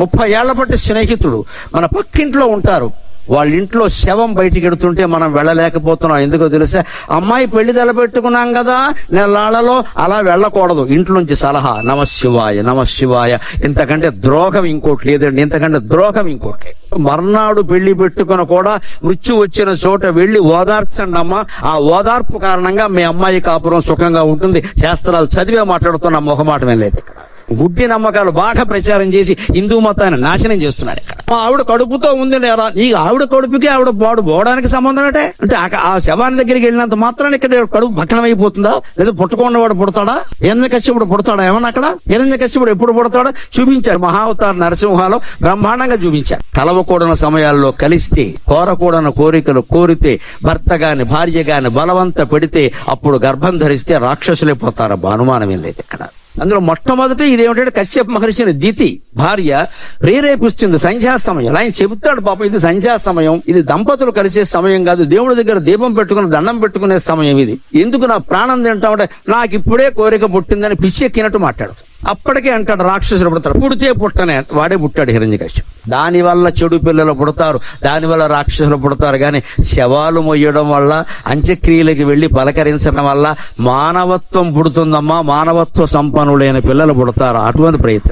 30 ఏళ్ల బట్టి స్నేహితుడు, మన పక్కింట్లో ఉంటారు. వాళ్ళ ఇంట్లో శవం బయటికి ఎడుతుంటే మనం వెళ్ళలేకపోతున్నాం. ఎందుకో తెలుసా? అమ్మాయి పెళ్లి తలపెట్టుకున్నాం కదా, నెలాళ్లలో అలా వెళ్ళకూడదు. ఇంట్లోంచి సలహా, నమశివాయ నమశివాయ. ఇంతకంటే ద్రోహం ఇంకోటి లేదండి, ఇంతకంటే ద్రోహం ఇంకోటి లేదు. మర్నాడు పెళ్లి పెట్టుకుని కూడా మృత్యు వచ్చిన చోట వెళ్లి ఓదార్చండి అమ్మా, ఆ ఓదార్పు కారణంగా మీ అమ్మాయి కాపురం సుఖంగా ఉంటుంది. శాస్త్రాలు చదివే మాట్లాడుతున్న మొహమాటమే లేదు ఇక్కడ. గుడ్డి నమ్మకాలు బాగా ప్రచారం చేసి హిందూ మతాన్ని నాశనం చేస్తున్నారు ఇక్కడ. మా ఆవిడ కడుపుతో ఉంది, ఈ ఆవిడ కడుపుకి ఆవిడ వాడు పోవడానికి సంబంధం అంటే ఆ శవాన్ని దగ్గరికి వెళ్ళినంత మాత్రాన్ని ఇక్కడ కడుపు భక్షణం అయిపోతుందా? లేదా పుట్టకుండా వాడు పుడతాడా? హిరణ్యకశ్యపుడు పుడతాడా ఏమన్నా అక్కడ? హిరణ్యకశ్యపుడు ఎప్పుడు పుడతాడో చూపించారు. మహావతార నరసింహాలో బ్రహ్మాండంగా చూపించారు. కలవకూడని సమయాల్లో కలిస్తే, కోరకూడని కోరికలు కోరితే, భర్త గాని భార్య గాని బలవంత పెడితే అప్పుడు గర్భం ధరిస్తే రాక్షసులైపోతారు. అనుమానం ఏం లేదు ఇక్కడ. అందులో మొట్టమొదటి ఇదేమిటంటే కశ్యప మహర్షిని దితి భార్య ప్రేరేపిస్తుంది. సంధ్యా సమయం ఆయన చెబుతాడు, పాపం ఇది సంధ్యా సమయం, ఇది దంపతులు కలిసే సమయం కాదు, దేవుడి దగ్గర దీపం పెట్టుకుని దండం పెట్టుకునే సమయం ఇది. ఎందుకు నా ప్రాణం తింటామంటే నాకు ఇప్పుడే కోరిక పుట్టిందని పిచ్చెక్కినట్టు మాట్లాడుతాడు. అప్పటికే అంటాడు రాక్షసులు పుడతాడు. పుడితే పుట్టనే, వాడే పుట్టాడు హిరణ్యకశ్యపుడు. దానివల్ల చెడు పిల్లలు పుడతారు, దానివల్ల రాక్షసులు పుడతారు. కానీ శవాలు మొయ్యడం వల్ల, అంత్యక్రియలకి వెళ్లి పలకరించడం వల్ల మానవత్వం పుడుతుందమ్మా. మానవత్వ సంపన్నులైన పిల్లలు పుడతారు. అటువంటి ప్రయత్నం